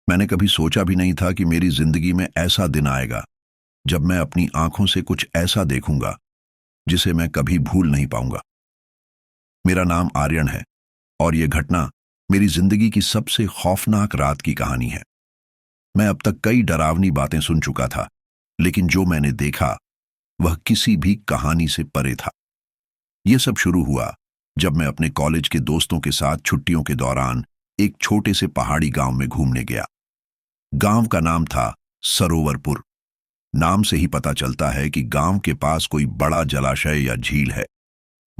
मैंने कभी सोचा भी नहीं था कि मेरी जिंदगी में ऐसा दिन आएगा जब मैं अपनी आंखों से कुछ ऐसा देखूंगा जिसे मैं कभी भूल नहीं पाऊंगा। मेरा नाम आर्यन है और यह घटना मेरी जिंदगी की सबसे खौफनाक रात की कहानी है। मैं अब तक कई डरावनी बातें सुन चुका था, लेकिन जो मैंने देखा वह किसी भी कहानी से परे था। यह सब शुरू हुआ जब मैं अपने कॉलेज के दोस्तों के साथ छुट्टियों के दौरान एक छोटे से पहाड़ी गांव में घूमने गया। गांव का नाम था सरोवरपुर। नाम से ही पता चलता है कि गांव के पास कोई बड़ा जलाशय या झील है।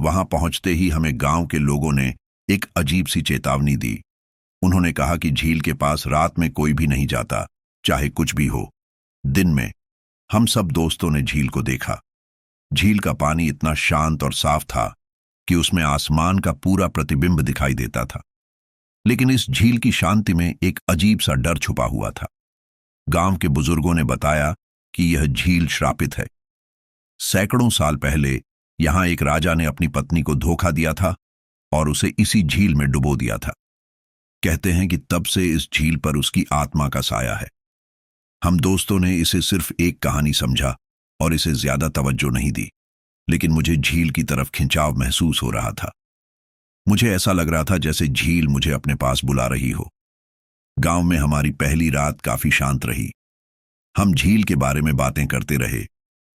वहां पहुंचते ही हमें गांव के लोगों ने एक अजीब सी चेतावनी दी। उन्होंने कहा कि झील के पास रात में कोई भी नहीं जाता, चाहे कुछ भी हो। दिन में हम सब दोस्तों ने झील को देखा। झील का पानी इतना शांत और साफ था कि उसमें आसमान का पूरा प्रतिबिंब दिखाई देता था। लेकिन इस झील की शांति में एक अजीब सा डर छुपा हुआ था। गांव के बुजुर्गों ने बताया कि यह झील श्रापित है। सैकड़ों साल पहले यहां एक राजा ने अपनी पत्नी को धोखा दिया था और उसे इसी झील में डुबो दिया था। कहते हैं कि तब से इस झील पर उसकी आत्मा का साया है। हम दोस्तों ने इसे सिर्फ एक कहानी समझा और इसे ज्यादा तवज्जो नहीं दी, लेकिन मुझे झील की तरफ खिंचाव महसूस हो रहा था। मुझे ऐसा लग रहा था जैसे झील मुझे अपने पास बुला रही हो। गांव में हमारी पहली रात काफी शांत रही। हम झील के बारे में बातें करते रहे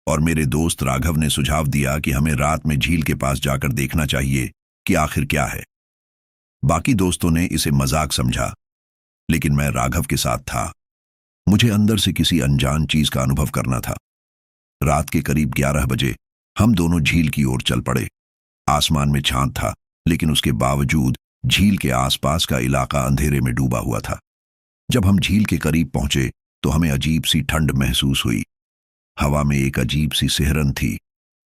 और मेरे दोस्त राघव ने सुझाव दिया कि हमें रात में झील के पास जाकर देखना चाहिए कि आखिर क्या है। बाकी दोस्तों ने इसे मजाक समझा, लेकिन मैं राघव के साथ था। मुझे अंदर से किसी अनजान चीज का अनुभव करना था। रात के करीब 11 बजे हम दोनों झील की ओर चल पड़े। आसमान में चांद था, लेकिन उसके बावजूद झील के आसपास का इलाका अंधेरे में डूबा हुआ था। जब हम झील के करीब पहुंचे तो हमें अजीब सी ठंड महसूस हुई। हवा में एक अजीब सी सिहरन थी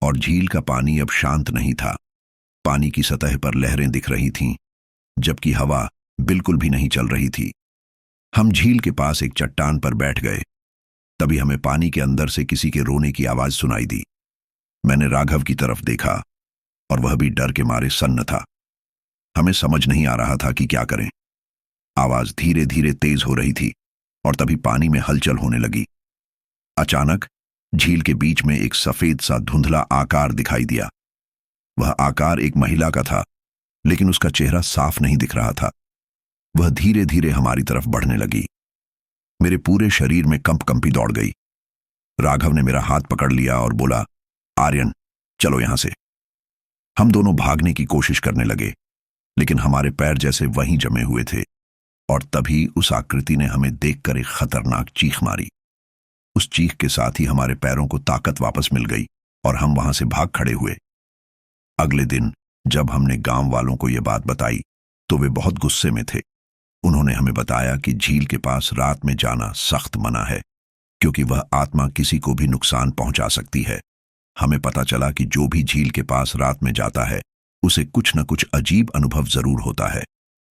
और झील का पानी अब शांत नहीं था। पानी की सतह पर लहरें दिख रही थीं, जबकि हवा बिल्कुल भी नहीं चल रही थी। हम झील के पास एक चट्टान पर बैठ गए। तभी हमें पानी के अंदर से किसी के रोने की आवाज सुनाई दी। मैंने राघव की तरफ देखा और वह भी डर के मारे सन्न था। हमें समझ नहीं आ रहा था कि क्या करें। आवाज धीरे धीरे तेज हो रही थी और तभी पानी में हलचल होने लगी। अचानक झील के बीच में एक सफेद सा धुंधला आकार दिखाई दिया। वह आकार एक महिला का था, लेकिन उसका चेहरा साफ नहीं दिख रहा था। वह धीरे धीरे हमारी तरफ बढ़ने लगी। मेरे पूरे शरीर में कंपी दौड़ गई। राघव ने मेरा हाथ पकड़ लिया और बोला, आर्यन, चलो यहां से। हम दोनों भागने की कोशिश करने लगे, लेकिन हमारे पैर जैसे वहीं जमे हुए थे। और तभी उस आकृति ने हमें देखकर एक खतरनाक चीख मारी। उस चीख के साथ ही हमारे पैरों को ताकत वापस मिल गई और हम वहां से भाग खड़े हुए। अगले दिन जब हमने गांव वालों को यह बात बताई तो वे बहुत गुस्से में थे। उन्होंने हमें बताया कि झील के पास रात में जाना सख्त मना है, क्योंकि वह आत्मा किसी को भी नुकसान पहुंचा सकती है। हमें पता चला कि जो भी झील के पास रात में जाता है उसे कुछ न कुछ अजीब अनुभव जरूर होता है।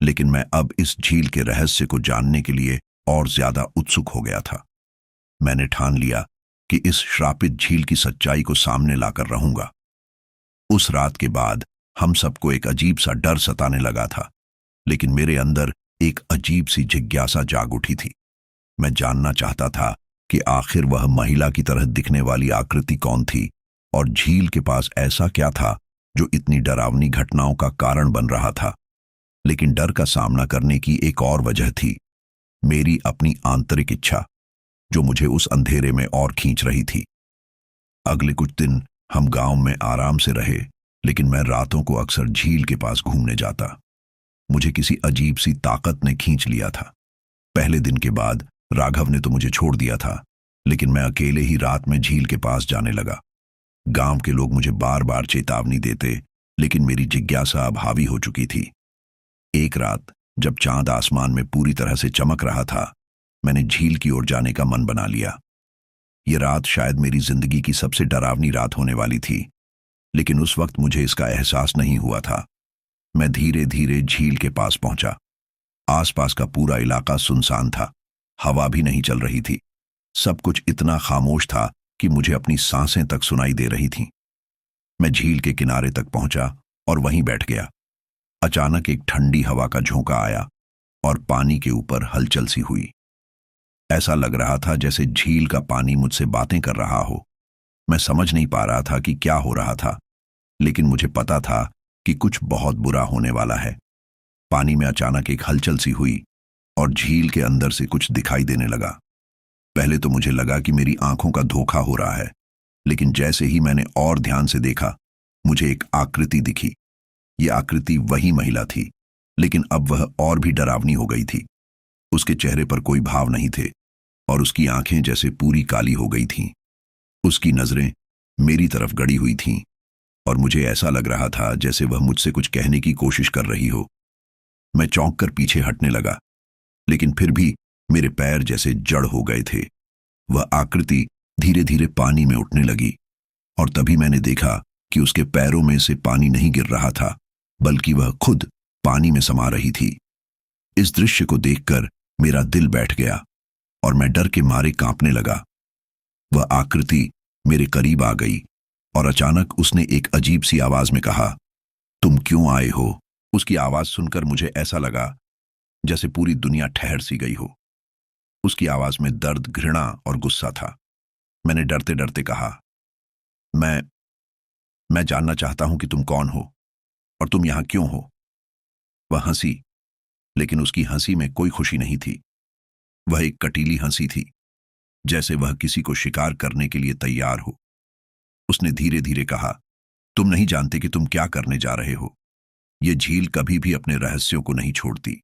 लेकिन मैं अब इस झील के रहस्य को जानने के लिए और ज्यादा उत्सुक हो गया था। मैंने ठान लिया कि इस श्रापित झील की सच्चाई को सामने लाकर रहूंगा। उस रात के बाद हम सबको एक अजीब सा डर सताने लगा था, लेकिन मेरे अंदर एक अजीब सी जिज्ञासा जाग उठी थी। मैं जानना चाहता था कि आखिर वह महिला की तरह दिखने वाली आकृति कौन थी और झील के पास ऐसा क्या था जो इतनी डरावनी घटनाओं का कारण बन रहा था। लेकिन डर का सामना करने की एक और वजह थी, मेरी अपनी आंतरिक इच्छा, जो मुझे उस अंधेरे में और खींच रही थी। अगले कुछ दिन हम गांव में आराम से रहे, लेकिन मैं रातों को अक्सर झील के पास घूमने जाता। मुझे किसी अजीब सी ताकत ने खींच लिया था। पहले दिन के बाद राघव ने तो मुझे छोड़ दिया था, लेकिन मैं अकेले ही रात में झील के पास जाने लगा। गांव के लोग मुझे बार बार चेतावनी देते, लेकिन मेरी जिज्ञासा अब हावी हो चुकी थी। एक रात जब चांद आसमान में पूरी तरह से चमक रहा था, मैंने झील की ओर जाने का मन बना लिया। यह रात शायद मेरी जिंदगी की सबसे डरावनी रात होने वाली थी, लेकिन उस वक्त मुझे इसका एहसास नहीं हुआ था। मैं धीरे धीरे झील के पास पहुंचा। आसपास का पूरा इलाका सुनसान था, हवा भी नहीं चल रही थी। सब कुछ इतना खामोश था कि मुझे अपनी सांसें तक सुनाई दे रही थीं। मैं झील के किनारे तक पहुंचा और वहीं बैठ गया। अचानक एक ठंडी हवा का झोंका आया और पानी के ऊपर हलचल सी हुई। ऐसा लग रहा था जैसे झील का पानी मुझसे बातें कर रहा हो। मैं समझ नहीं पा रहा था कि क्या हो रहा था, लेकिन मुझे पता था कि कुछ बहुत बुरा होने वाला है। पानी में अचानक एक हलचल सी हुई और झील के अंदर से कुछ दिखाई देने लगा। पहले तो मुझे लगा कि मेरी आंखों का धोखा हो रहा है, लेकिन जैसे ही मैंने और ध्यान से देखा, मुझे एक आकृति दिखी। ये आकृति वही महिला थी, लेकिन अब वह और भी डरावनी हो गई थी। उसके चेहरे पर कोई भाव नहीं थे और उसकी आंखें जैसे पूरी काली हो गई थीं। उसकी नजरें मेरी तरफ गड़ी हुई थीं और मुझे ऐसा लग रहा था जैसे वह मुझसे कुछ कहने की कोशिश कर रही हो। मैं चौंक कर पीछे हटने लगा, लेकिन फिर भी मेरे पैर जैसे जड़ हो गए थे। वह आकृति धीरे धीरे पानी में उठने लगी और तभी मैंने देखा कि उसके पैरों में से पानी नहीं गिर रहा था, बल्कि वह खुद पानी में समा रही थी। इस दृश्य को देखकर मेरा दिल बैठ गया और मैं डर के मारे कांपने लगा। वह आकृति मेरे करीब आ गई और अचानक उसने एक अजीब सी आवाज में कहा, तुम क्यों आए हो? उसकी आवाज सुनकर मुझे ऐसा लगा जैसे पूरी दुनिया ठहर सी गई हो। उसकी आवाज में दर्द, घृणा और गुस्सा था। मैंने डरते डरते कहा, मैं जानना चाहता हूं कि तुम कौन हो और तुम यहां क्यों हो। वह हंसी, लेकिन उसकी हंसी में कोई खुशी नहीं थी। वह एक कटीली हंसी थी, जैसे वह किसी को शिकार करने के लिए तैयार हो। उसने धीरे धीरे कहा, तुम नहीं जानते कि तुम क्या करने जा रहे हो। यह झील कभी भी अपने रहस्यों को नहीं छोड़ती।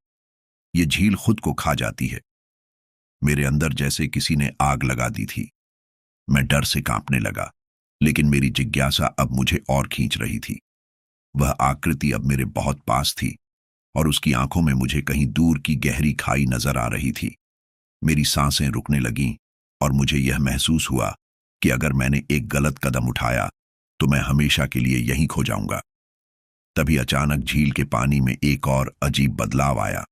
ये झील खुद को खा जाती है। मेरे अंदर जैसे किसी ने आग लगा दी थी। मैं डर से कांपने लगा, लेकिन मेरी जिज्ञासा अब मुझे और खींच रही थी। वह आकृति अब मेरे बहुत पास थी और उसकी आंखों में मुझे कहीं दूर की गहरी खाई नजर आ रही थी। मेरी सांसें रुकने लगीं और मुझे यह महसूस हुआ कि अगर मैंने एक गलत कदम उठाया तो मैं हमेशा के लिए यहीं खो जाऊंगा। तभी अचानक झील के पानी में एक और अजीब बदलाव आया।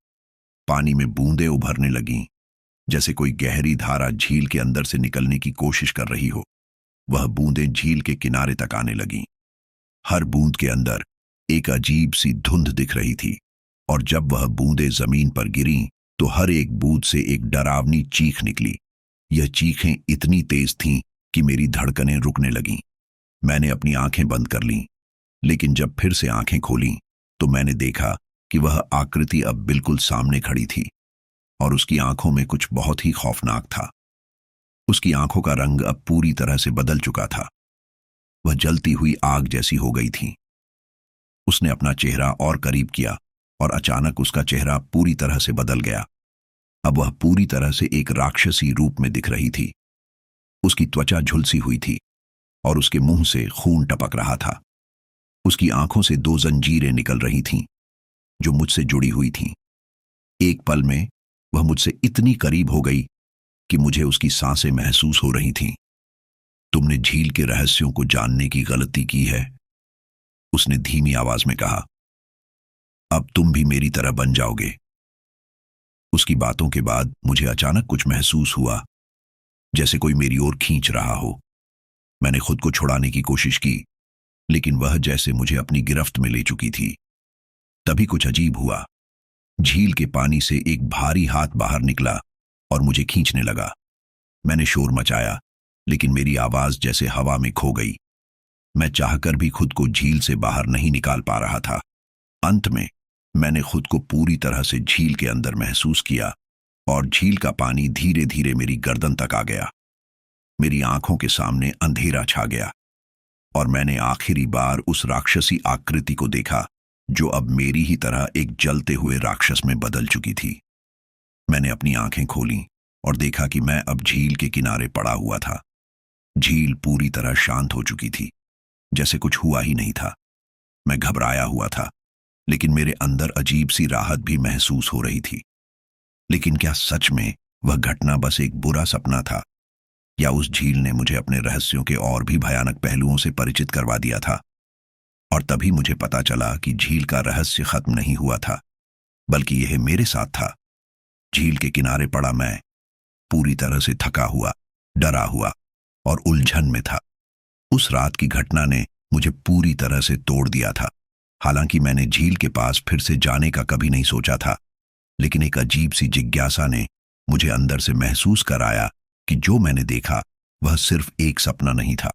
पानी में बूंदें उभरने लगीं, जैसे कोई गहरी धारा झील के अंदर से निकलने की कोशिश कर रही हो। वह बूंदें झील के किनारे तक आने लगीं। हर बूंद के अंदर एक अजीब सी धुंध दिख रही थी और जब वह बूंदें जमीन पर गिरीं तो हर एक बूंद से एक डरावनी चीख निकली। यह चीखें इतनी तेज थीं कि मेरी धड़कनें रुकने लगीं। मैंने अपनी आंखें बंद कर लीं, लेकिन जब फिर से आंखें खोलीं तो मैंने देखा कि वह आकृति अब बिल्कुल सामने खड़ी थी और उसकी आंखों में कुछ बहुत ही खौफनाक था। उसकी आंखों का रंग अब पूरी तरह से बदल चुका था। वह जलती हुई आग जैसी हो गई थी। उसने अपना चेहरा और करीब किया और अचानक उसका चेहरा पूरी तरह से बदल गया। अब वह पूरी तरह से एक राक्षसी रूप में दिख रही थी। उसकी त्वचा झुलसी हुई थी और उसके मुंह से खून टपक रहा था। उसकी आंखों से दो जंजीरें निकल रही थीं, जो मुझसे जुड़ी हुई थीं। एक पल में वह मुझसे इतनी करीब हो गई कि मुझे उसकी सांसें महसूस हो रही थीं। तुमने झील के रहस्यों को जानने की गलती की है, उसने धीमी आवाज में कहा। अब तुम भी मेरी तरह बन जाओगे। उसकी बातों के बाद मुझे अचानक कुछ महसूस हुआ, जैसे कोई मेरी ओर खींच रहा हो। मैंने खुद को छुड़ाने की कोशिश की, लेकिन वह जैसे मुझे अपनी गिरफ्त में ले चुकी थी। तभी कुछ अजीब हुआ। झील के पानी से एक भारी हाथ बाहर निकला और मुझे खींचने लगा। मैंने शोर मचाया, लेकिन मेरी आवाज जैसे हवा में खो गई। मैं चाहकर भी खुद को झील से बाहर नहीं निकाल पा रहा था। अंत में मैंने खुद को पूरी तरह से झील के अंदर महसूस किया और झील का पानी धीरे धीरे मेरी गर्दन तक आ गया। मेरी आंखों के सामने अंधेरा छा गया और मैंने आखिरी बार उस राक्षसी आकृति को देखा, जो अब मेरी ही तरह एक जलते हुए राक्षस में बदल चुकी थी। मैंने अपनी आंखें खोलीं और देखा कि मैं अब झील के किनारे पड़ा हुआ था। झील पूरी तरह शांत हो चुकी थी, जैसे कुछ हुआ ही नहीं था। मैं घबराया हुआ था, लेकिन मेरे अंदर अजीब सी राहत भी महसूस हो रही थी। लेकिन क्या सच में वह घटना बस एक बुरा सपना था, या उस झील ने मुझे अपने रहस्यों के और भी भयानक पहलुओं से परिचित करवा दिया था? और तभी मुझे पता चला कि झील का रहस्य खत्म नहीं हुआ था, बल्कि यह मेरे साथ था। झील के किनारे पड़ा मैं, पूरी तरह से थका हुआ, डरा हुआ और उलझन में था। उस रात की घटना ने मुझे पूरी तरह से तोड़ दिया था। हालांकि मैंने झील के पास फिर से जाने का कभी नहीं सोचा था, लेकिन एक अजीब सी जिज्ञासा ने मुझे अंदर से महसूस कराया कि जो मैंने देखा वह सिर्फ एक सपना नहीं था,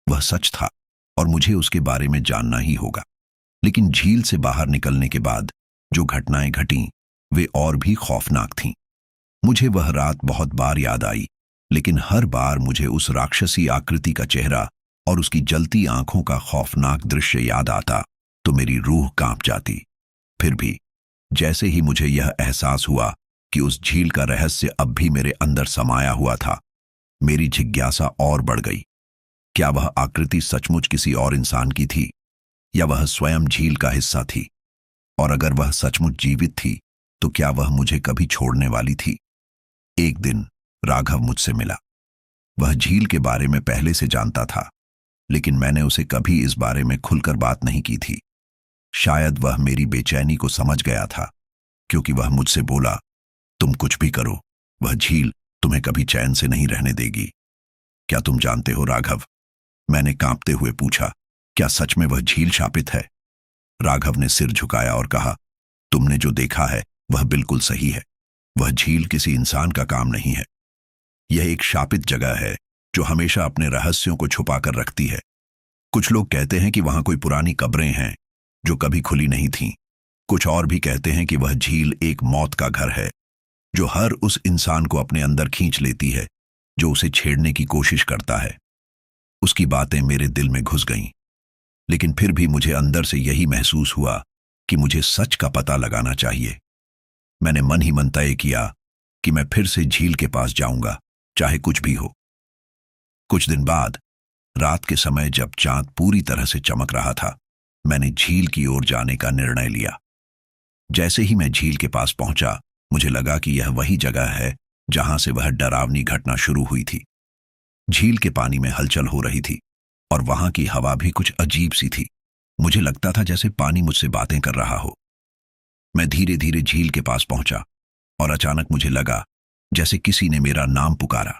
वह सच था और मुझे उसके बारे में जानना ही होगा। लेकिन झील से बाहर निकलने के बाद जो घटनाएं घटीं वे और भी खौफनाक थीं। मुझे वह रात बहुत बार याद आई, लेकिन हर बार मुझे उस राक्षसी आकृति का चेहरा और उसकी जलती आंखों का खौफनाक दृश्य याद आता तो मेरी रूह कांप जाती। फिर भी जैसे ही मुझे यह एहसास हुआ कि उस झील का रहस्य अब भी मेरे अंदर समाया हुआ था, मेरी जिज्ञासा और बढ़ गई। क्या वह आकृति सचमुच किसी और इंसान की थी या वह स्वयं झील का हिस्सा थी? और अगर वह सचमुच जीवित थी तो क्या वह मुझे कभी छोड़ने वाली थी? एक दिन राघव मुझसे मिला। वह झील के बारे में पहले से जानता था, लेकिन मैंने उसे कभी इस बारे में खुलकर बात नहीं की थी। शायद वह मेरी बेचैनी को समझ गया था, क्योंकि वह मुझसे बोला, तुम कुछ भी करो, वह झील तुम्हें कभी चैन से नहीं रहने देगी। क्या तुम जानते हो राघव? मैंने कांपते हुए पूछा, क्या सच में वह झील शापित है? राघव ने सिर झुकाया और कहा, तुमने जो देखा है वह बिल्कुल सही है। वह झील किसी इंसान का काम नहीं है। यह एक शापित जगह है जो हमेशा अपने रहस्यों को छुपाकर रखती है। कुछ लोग कहते हैं कि वहां कोई पुरानी कब्रें हैं जो कभी खुली नहीं थीं। कुछ और भी कहते हैं कि वह झील एक मौत का घर है जो हर उस इंसान को अपने अंदर खींच लेती है जो उसे छेड़ने की कोशिश करता है। उसकी बातें मेरे दिल में घुस गईं, लेकिन फिर भी मुझे अंदर से यही महसूस हुआ कि मुझे सच का पता लगाना चाहिए। मैंने मन ही मन तय किया कि मैं फिर से झील के पास जाऊंगा, चाहे कुछ भी हो। कुछ दिन बाद रात के समय जब चांद पूरी तरह से चमक रहा था, मैंने झील की ओर जाने का निर्णय लिया। जैसे ही मैं झील के पास पहुंचा, मुझे लगा कि यह वही जगह है जहां से वह डरावनी घटना शुरू हुई थी। झील के पानी में हलचल हो रही थी और वहां की हवा भी कुछ अजीब सी थी। मुझे लगता था जैसे पानी मुझसे बातें कर रहा हो। मैं धीरे धीरे झील के पास पहुंचा और अचानक मुझे लगा जैसे किसी ने मेरा नाम पुकारा।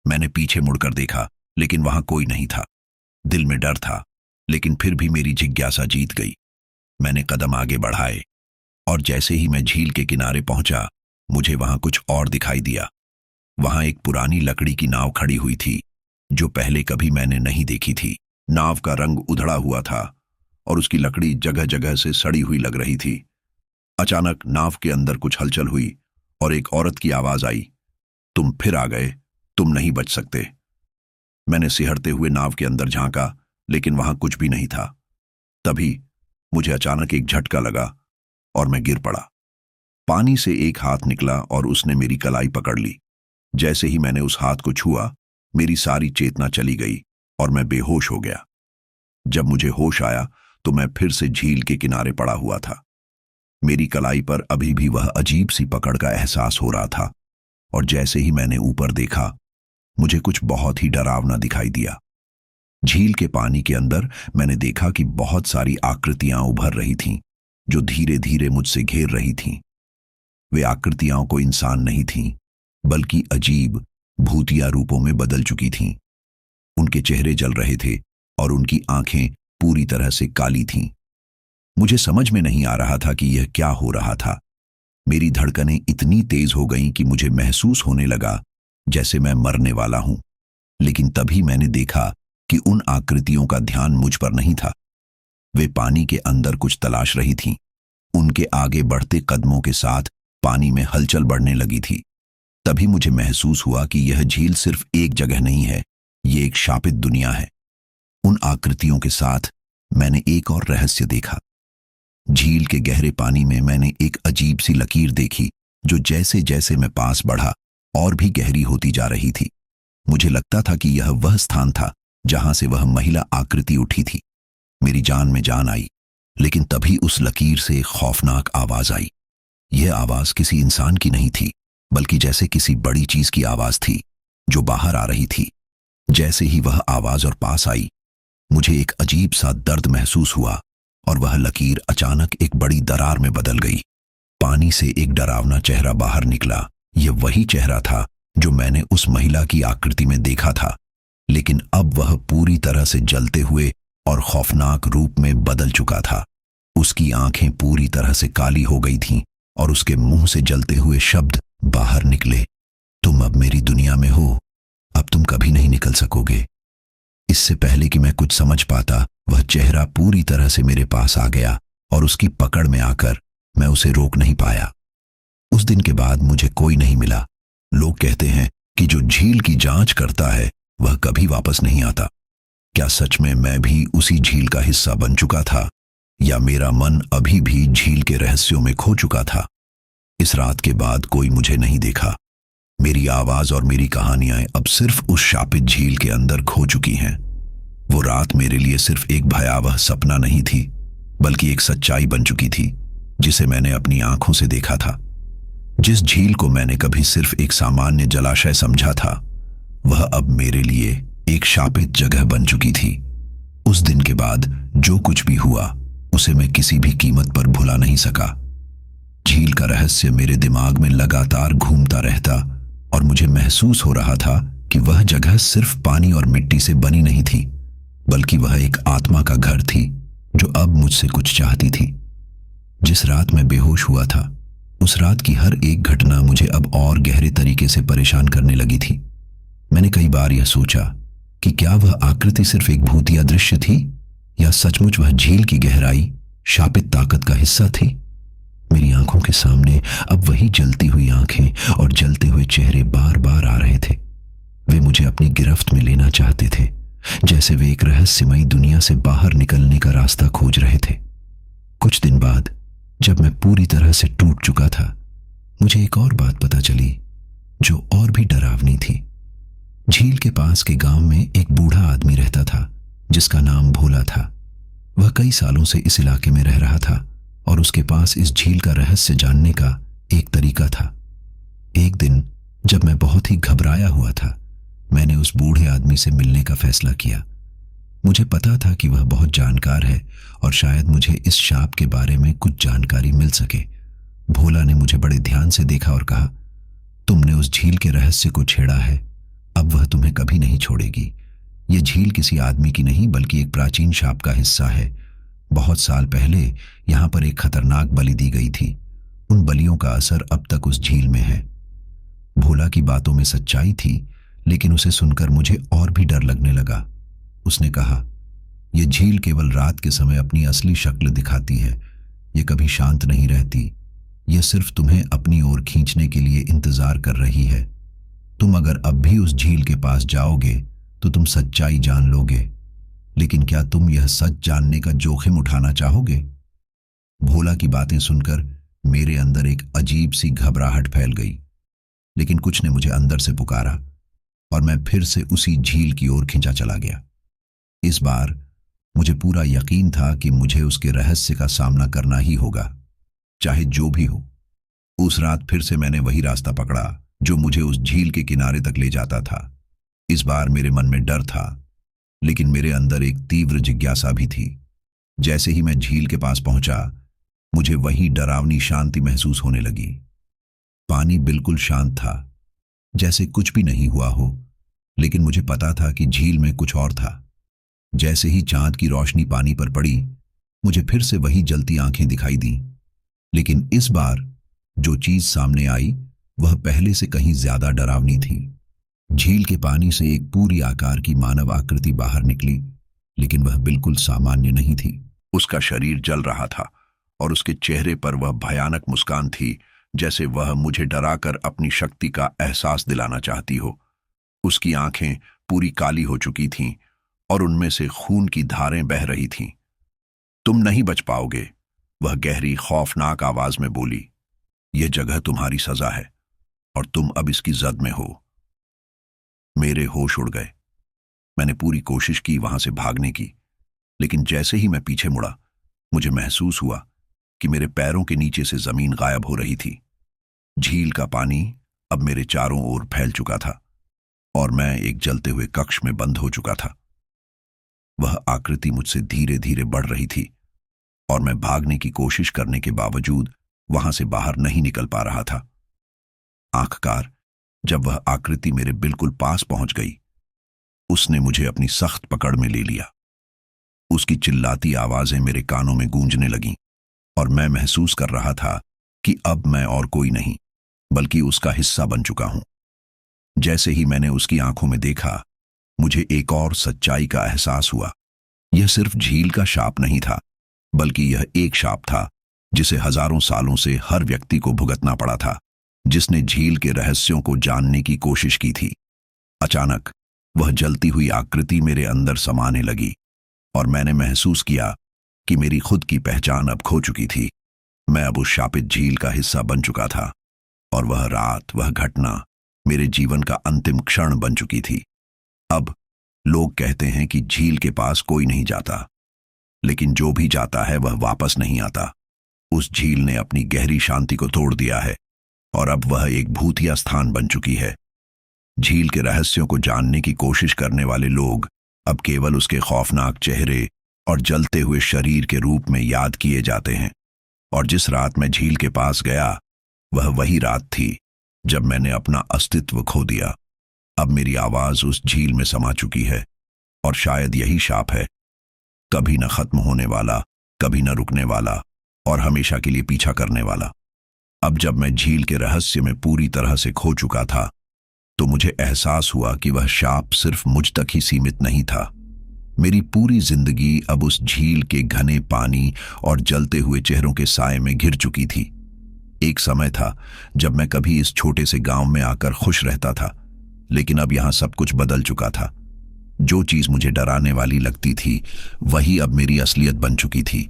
मैंने पीछे मुड़कर देखा, लेकिन वहां कोई नहीं था। दिल में डर था, लेकिन फिर भी मेरी जिज्ञासा जीत गई। मैंने कदम आगे बढ़ाए और जैसे ही मैं झील के किनारे पहुंचा, मुझे वहां कुछ और दिखाई दिया। वहां एक पुरानी लकड़ी की नाव खड़ी हुई थी जो पहले कभी मैंने नहीं देखी थी। नाव का रंग उधड़ा हुआ था और उसकी लकड़ी जगह जगह से सड़ी हुई लग रही थी। अचानक नाव के अंदर कुछ हलचल हुई और एक औरत की आवाज आई, तुम फिर आ गए, तुम नहीं बच सकते। मैंने सिहरते हुए नाव के अंदर झांका, लेकिन वहां कुछ भी नहीं था। तभी मुझे अचानक एक झटका लगा और मैं गिर पड़ा। पानी से एक हाथ निकला और उसने मेरी कलाई पकड़ ली। जैसे ही मैंने उस हाथ को छुआ, मेरी सारी चेतना चली गई और मैं बेहोश हो गया। जब मुझे होश आया तो मैं फिर से झील के किनारे पड़ा हुआ था। मेरी कलाई पर अभी भी वह अजीब सी पकड़ का एहसास हो रहा था और जैसे ही मैंने ऊपर देखा, मुझे कुछ बहुत ही डरावना दिखाई दिया। झील के पानी के अंदर मैंने देखा कि बहुत सारी आकृतियां उभर रही थीं जो धीरे धीरे मुझसे घेर रही थीं। वे आकृतियां को इंसान नहीं थीं, बल्कि अजीब भूतिया रूपों में बदल चुकी थीं। उनके चेहरे जल रहे थे और उनकी आंखें पूरी तरह से काली थीं। मुझे समझ में नहीं आ रहा था कि यह क्या हो रहा था। मेरी धड़कनें इतनी तेज हो गईं कि मुझे महसूस होने लगा जैसे मैं मरने वाला हूं। लेकिन तभी मैंने देखा कि उन आकृतियों का ध्यान मुझ पर नहीं था। वे पानी के अंदर कुछ तलाश रही थीं। उनके आगे बढ़ते कदमों के साथ पानी में हलचल बढ़ने लगी थी। तभी मुझे महसूस हुआ कि यह झील सिर्फ एक जगह नहीं है, ये एक शापित दुनिया है। उन आकृतियों के साथ मैंने एक और रहस्य देखा। झील के गहरे पानी में मैंने एक अजीब सी लकीर देखी जो जैसे जैसे मैं पास बढ़ा और भी गहरी होती जा रही थी। मुझे लगता था कि यह वह स्थान था जहां से वह महिला आकृति उठी थी। मेरी जान में जान आई, लेकिन तभी उस लकीर से एक खौफनाक आवाज आई। यह आवाज किसी इंसान की नहीं थी, बल्कि जैसे किसी बड़ी चीज की आवाज थी जो बाहर आ रही थी। जैसे ही वह आवाज और पास आई, मुझे एक अजीब सा दर्द महसूस हुआ और वह लकीर अचानक एक बड़ी दरार में बदल गई। पानी से एक डरावना चेहरा बाहर निकला। यह वही चेहरा था जो मैंने उस महिला की आकृति में देखा था, लेकिन अब वह पूरी तरह से जलते हुए और खौफनाक रूप में बदल चुका था। उसकी आंखें पूरी तरह से काली हो गई थीं और उसके मुंह से जलते हुए शब्द बाहर निकले, तुम अब मेरी दुनिया में हो, अब तुम कभी नहीं निकल सकोगे। इससे पहले कि मैं कुछ समझ पाता, वह चेहरा पूरी तरह से मेरे पास आ गया और उसकी पकड़ में आकर मैं उसे रोक नहीं पाया। उस दिन के बाद मुझे कोई नहीं मिला। लोग कहते हैं कि जो झील की जांच करता है वह कभी वापस नहीं आता। क्या सच में मैं भी उसी झील का हिस्सा बन चुका था, या मेरा मन अभी भी झील के रहस्यों में खो चुका था? इस रात के बाद कोई मुझे नहीं देखा। मेरी आवाज और मेरी कहानियां अब सिर्फ उस शापित झील के अंदर खो चुकी हैं। वो रात मेरे लिए सिर्फ एक भयावह सपना नहीं थी, बल्कि एक सच्चाई बन चुकी थी जिसे मैंने अपनी आंखों से देखा था। जिस झील को मैंने कभी सिर्फ एक सामान्य जलाशय समझा था, वह अब मेरे लिए एक शापित जगह बन चुकी थी। उस दिन के बाद जो कुछ भी हुआ, उसे मैं किसी भी कीमत पर भुला नहीं सका। झील का रहस्य मेरे दिमाग में लगातार घूमता रहता और मुझे महसूस हो रहा था कि वह जगह सिर्फ पानी और मिट्टी से बनी नहीं थी, बल्कि वह एक आत्मा का घर थी जो अब मुझसे कुछ चाहती थी। जिस रात मैं बेहोश हुआ था, उस रात की हर एक घटना मुझे अब और गहरे तरीके से परेशान करने लगी थी। मैंने कई बार यह सोचा कि क्या वह आकृति सिर्फ एक भूतिया दृश्य थी, या सचमुच वह झील की गहराई शापित ताकत का हिस्सा थी। मेरी आंखों के सामने अब वही जलती हुई आंखें और जलते हुए चेहरे बार बार आ रहे थे। वे मुझे अपनी गिरफ्त में लेना चाहते थे, जैसे वे एक रहस्यमयी दुनिया से बाहर निकलने का रास्ता खोज रहे थे। कुछ दिन बाद, जब मैं पूरी तरह से टूट चुका था, मुझे एक और बात पता चली जो और भी डरावनी थी। झील के पास के गांव में एक बूढ़ा आदमी रहता था जिसका नाम भोला था। वह कई सालों से इस इलाके में रह रहा था और उसके पास इस झील का रहस्य जानने का एक तरीका था। एक दिन जब मैं बहुत ही घबराया हुआ था, मैंने उस बूढ़े आदमी से मिलने का फैसला किया। मुझे पता था कि वह बहुत जानकार है और शायद मुझे इस शाप के बारे में कुछ जानकारी मिल सके। भोला ने मुझे बड़े ध्यान से देखा और कहा, तुमने उस झील के रहस्य को छेड़ा है, अब वह तुम्हें कभी नहीं छोड़ेगी। यह झील किसी आदमी की नहीं, बल्कि एक प्राचीन शाप का हिस्सा है। बहुत साल पहले यहां पर एक खतरनाक बलि दी गई थी। उन बलियों का असर अब तक उस झील में है। भोला की बातों में सच्चाई थी, लेकिन उसे सुनकर मुझे और भी डर लगने लगा। उसने कहा, यह झील केवल रात के समय अपनी असली शक्ल दिखाती है। यह कभी शांत नहीं रहती। यह सिर्फ तुम्हें अपनी ओर खींचने के लिए इंतजार कर रही है। तुम अगर अब भी उस झील के पास जाओगे तो तुम सच्चाई जान लोगे, लेकिन क्या तुम यह सच जानने का जोखिम उठाना चाहोगे? भोला की बातें सुनकर मेरे अंदर एक अजीब सी घबराहट फैल गई, लेकिन कुछ ने मुझे अंदर से पुकारा और मैं फिर से उसी झील की ओर खींचा चला गया। इस बार मुझे पूरा यकीन था कि मुझे उसके रहस्य का सामना करना ही होगा, चाहे जो भी हो। उस रात फिर से मैंने वही रास्ता पकड़ा जो मुझे उस झील के किनारे तक ले जाता था। इस बार मेरे मन में डर था, लेकिन मेरे अंदर एक तीव्र जिज्ञासा भी थी। जैसे ही मैं झील के पास पहुंचा, मुझे वही डरावनी शांति महसूस होने लगी। पानी बिल्कुल शांत था, जैसे कुछ भी नहीं हुआ हो, लेकिन मुझे पता था कि झील में कुछ और था। जैसे ही चांद की रोशनी पानी पर पड़ी, मुझे फिर से वही जलती आंखें दिखाई दी, लेकिन इस बार जो चीज सामने आई वह पहले से कहीं ज्यादा डरावनी थी। झील के पानी से एक पूरी आकार की मानव आकृति बाहर निकली, लेकिन वह बिल्कुल सामान्य नहीं थी। उसका शरीर जल रहा था और उसके चेहरे पर वह भयानक मुस्कान थी, जैसे वह मुझे डराकर अपनी शक्ति का एहसास दिलाना चाहती हो। उसकी आंखें पूरी काली हो चुकी थीं और उनमें से खून की धारें बह रही थीं। तुम नहीं बच पाओगे, वह गहरी खौफनाक आवाज में बोली। यह जगह तुम्हारी सजा है और तुम अब इसकी जद में हो। मेरे होश उड़ गए। मैंने पूरी कोशिश की वहां से भागने की, लेकिन जैसे ही मैं पीछे मुड़ा, मुझे महसूस हुआ कि मेरे पैरों के नीचे से जमीन गायब हो रही थी। झील का पानी अब मेरे चारों ओर फैल चुका था और मैं एक जलते हुए कक्ष में बंद हो चुका था। वह आकृति मुझसे धीरे धीरे बढ़ रही थी और मैं भागने की कोशिश करने के बावजूद वहां से बाहर नहीं निकल पा रहा था। आखिरकार जब वह आकृति मेरे बिल्कुल पास पहुंच गई, उसने मुझे अपनी सख्त पकड़ में ले लिया। उसकी चिल्लाती आवाजें मेरे कानों में गूंजने लगीं और मैं महसूस कर रहा था कि अब मैं और कोई नहीं, बल्कि उसका हिस्सा बन चुका हूं। जैसे ही मैंने उसकी आंखों में देखा, मुझे एक और सच्चाई का एहसास हुआ। यह सिर्फ झील का शाप नहीं था, बल्कि यह एक शाप था जिसे हजारों सालों से हर व्यक्ति को भुगतना पड़ा था, जिसने झील के रहस्यों को जानने की कोशिश की थी। अचानक वह जलती हुई आकृति मेरे अंदर समाने लगी और मैंने महसूस किया कि मेरी खुद की पहचान अब खो चुकी थी। मैं अब उस शापित झील का हिस्सा बन चुका था और वह रात, वह घटना मेरे जीवन का अंतिम क्षण बन चुकी थी। अब लोग कहते हैं कि झील के पास कोई नहीं जाता, लेकिन जो भी जाता है वह वापस नहीं आता। उस झील ने अपनी गहरी शांति को तोड़ दिया है और अब वह एक भूतिया स्थान बन चुकी है। झील के रहस्यों को जानने की कोशिश करने वाले लोग अब केवल उसके खौफनाक चेहरे और जलते हुए शरीर के रूप में याद किए जाते हैं। और जिस रात मैं झील के पास गया, वह वही रात थी जब मैंने अपना अस्तित्व खो दिया। अब मेरी आवाज उस झील में समा चुकी है और शायद यही शाप है, कभी न खत्म होने वाला, कभी न रुकने वाला और हमेशा के लिए पीछा करने वाला। अब जब मैं झील के रहस्य में पूरी तरह से खो चुका था, तो मुझे एहसास हुआ कि वह शाप सिर्फ मुझ तक ही सीमित नहीं था। मेरी पूरी जिंदगी अब उस झील के घने पानी और जलते हुए चेहरों के साए में घिर चुकी थी। एक समय था जब मैं कभी इस छोटे से गांव में आकर खुश रहता था, लेकिन अब यहां सब कुछ बदल चुका था। जो चीज मुझे डराने वाली लगती थी, वही अब मेरी असलियत बन चुकी थी।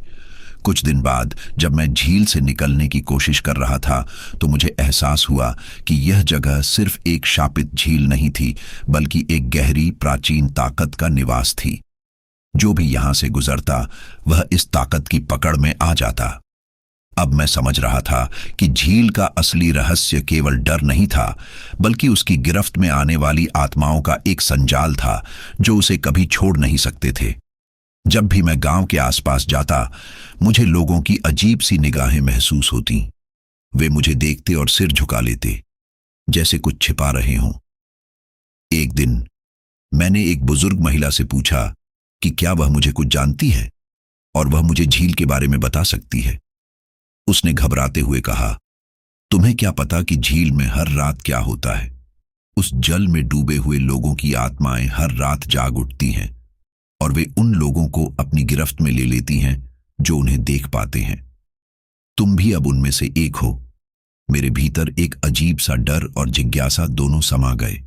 कुछ दिन बाद जब मैं झील से निकलने की कोशिश कर रहा था, तो मुझे एहसास हुआ कि यह जगह सिर्फ एक शापित झील नहीं थी, बल्कि एक गहरी प्राचीन ताकत का निवास थी। जो भी यहां से गुजरता, वह इस ताकत की पकड़ में आ जाता। अब मैं समझ रहा था कि झील का असली रहस्य केवल डर नहीं था, बल्कि उसकी गिरफ्त में आने वाली आत्माओं का एक संजाल था जो उसे कभी छोड़ नहीं सकते थे। जब भी मैं गांव के आसपास जाता, मुझे लोगों की अजीब सी निगाहें महसूस होती। वे मुझे देखते और सिर झुका लेते, जैसे कुछ छिपा रहे हों। एक दिन मैंने एक बुजुर्ग महिला से पूछा कि क्या वह मुझे कुछ जानती है और वह मुझे झील के बारे में बता सकती है। उसने घबराते हुए कहा, तुम्हें क्या पता कि झील में हर रात क्या होता है? उस जल में डूबे हुए लोगों की आत्माएं हर रात जाग उठती हैं और वे उन लोगों को अपनी गिरफ्त में ले लेती हैं जो उन्हें देख पाते हैं। तुम भी अब उनमें से एक हो। मेरे भीतर एक अजीब सा डर और जिज्ञासा दोनों समा गए।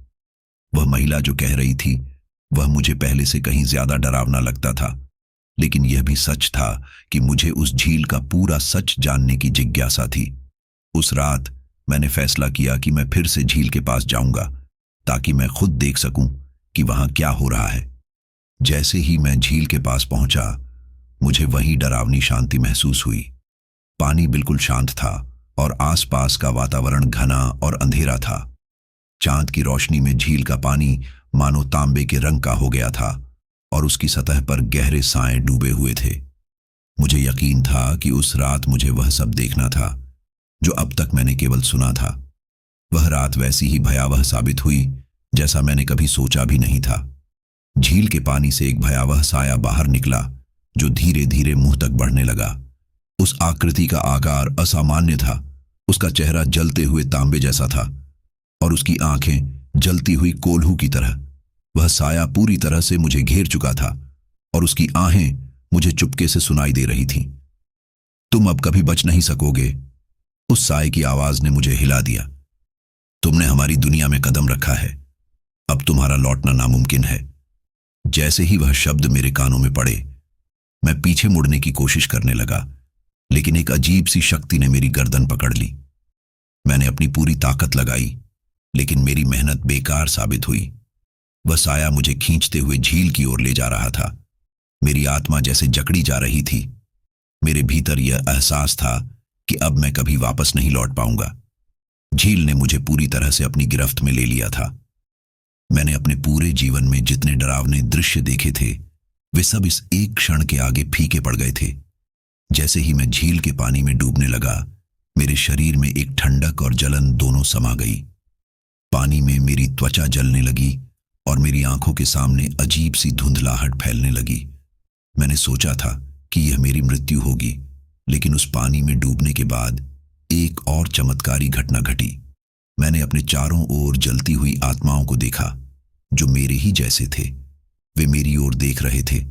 वह महिला जो कह रही थी, वह मुझे पहले से कहीं ज्यादा डरावना लगता था, लेकिन यह भी सच था कि मुझे उस झील का पूरा सच जानने की जिज्ञासा थी। उस रात मैंने फैसला किया कि मैं फिर से झील के पास जाऊंगा, ताकि मैं खुद देख सकूं कि वहां क्या हो रहा है। जैसे ही मैं झील के पास पहुंचा, मुझे वही डरावनी शांति महसूस हुई। पानी बिल्कुल शांत था और आसपास का वातावरण घना और अंधेरा था। चांद की रोशनी में झील का पानी मानो तांबे के रंग का हो गया था और उसकी सतह पर गहरे साए डूबे हुए थे। मुझे यकीन था कि उस रात मुझे वह सब देखना था जो अब तक मैंने केवल सुना था। वह रात वैसी ही भयावह साबित हुई जैसा मैंने कभी सोचा भी नहीं था। झील के पानी से एक भयावह साया बाहर निकला, जो धीरे धीरे मुंह तक बढ़ने लगा। उस आकृति का आकार असामान्य था। उसका चेहरा जलते हुए तांबे जैसा था और उसकी आंखें जलती हुई कोल्हू की तरह। वह साया पूरी तरह से मुझे घेर चुका था और उसकी आहें मुझे चुपके से सुनाई दे रही थीं। तुम अब कभी बच नहीं सकोगे, उस साए की आवाज ने मुझे हिला दिया। तुमने हमारी दुनिया में कदम रखा है, अब तुम्हारा लौटना नामुमकिन है। जैसे ही वह शब्द मेरे कानों में पड़े, मैं पीछे मुड़ने की कोशिश करने लगा, लेकिन एक अजीब सी शक्ति ने मेरी गर्दन पकड़ ली। मैंने अपनी पूरी ताकत लगाई, लेकिन मेरी मेहनत बेकार साबित हुई। वह साया मुझे खींचते हुए झील की ओर ले जा रहा था। मेरी आत्मा जैसे जकड़ी जा रही थी। मेरे भीतर यह एहसास था कि अब मैं कभी वापस नहीं लौट पाऊंगा। झील ने मुझे पूरी तरह से अपनी गिरफ्त में ले लिया था। मैंने अपने पूरे जीवन में जितने डरावने दृश्य देखे थे, वे सब इस एक क्षण के आगे फीके पड़ गए थे। जैसे ही मैं झील के पानी में डूबने लगा, मेरे शरीर में एक ठंडक और जलन दोनों समा गई। पानी में मेरी त्वचा जलने लगी और मेरी आंखों के सामने अजीब सी धुंधलाहट फैलने लगी। मैंने सोचा था कि यह मेरी मृत्यु होगी, लेकिन उस पानी में डूबने के बाद एक और चमत्कारी घटना घटी। मैंने अपने चारों ओर जलती हुई आत्माओं को देखा, जो मेरे ही जैसे थे। वे मेरी ओर देख रहे थे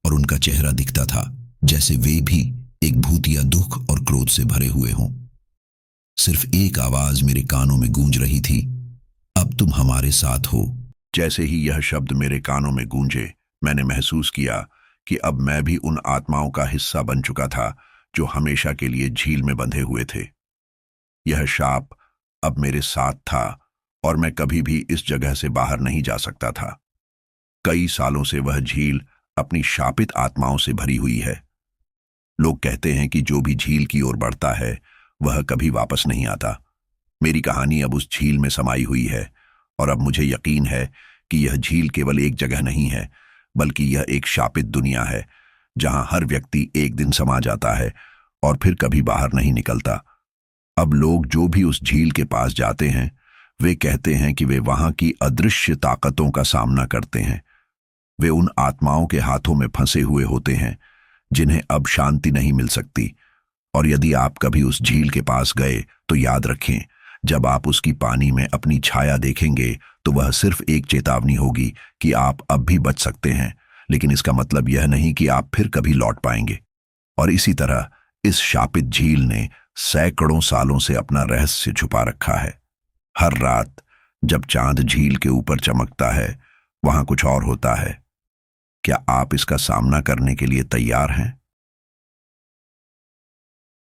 और उनका चेहरा दिखता था जैसे वे भी एक भूतिया दुख और क्रोध से भरे हुए हों। सिर्फ एक आवाज मेरे कानों में गूंज रही थी, अब तुम हमारे साथ हो। जैसे ही यह शब्द मेरे कानों में गूंजे, मैंने महसूस किया कि अब मैं भी उन आत्माओं का हिस्सा बन चुका था जो हमेशा के लिए झील में बंधे हुए थे। यह शाप अब मेरे साथ था और मैं कभी भी इस जगह से बाहर नहीं जा सकता था। कई सालों से वह झील अपनी शापित आत्माओं से भरी हुई है। लोग कहते हैं कि जो भी झील की ओर बढ़ता है वह कभी वापस नहीं आता। मेरी कहानी अब उस झील में समाई हुई है और अब मुझे यकीन है कि यह झील केवल एक जगह नहीं है, बल्कि यह एक शापित दुनिया है जहां हर व्यक्ति एक दिन समा जाता है और फिर कभी बाहर नहीं निकलता। अब लोग जो भी उस झील के पास जाते हैं, वे कहते हैं कि वे वहां की अदृश्य ताकतों का सामना करते हैं। वे उन आत्माओं के हाथों में फंसे हुए होते हैं जिन्हें अब शांति नहीं मिल सकती। और यदि आप कभी उस झील के पास गए तो याद रखें, जब आप उसकी पानी में अपनी छाया देखेंगे तो वह सिर्फ एक चेतावनी होगी कि आप अब भी बच सकते हैं, लेकिन इसका मतलब यह नहीं कि आप फिर कभी लौट पाएंगे। और इसी तरह इस शापित झील ने सैकड़ों सालों से अपना रहस्य छुपा रखा है। हर रात जब चांद झील के ऊपर चमकता है, वहां कुछ और होता है। क्या आप इसका सामना करने के लिए तैयार हैं?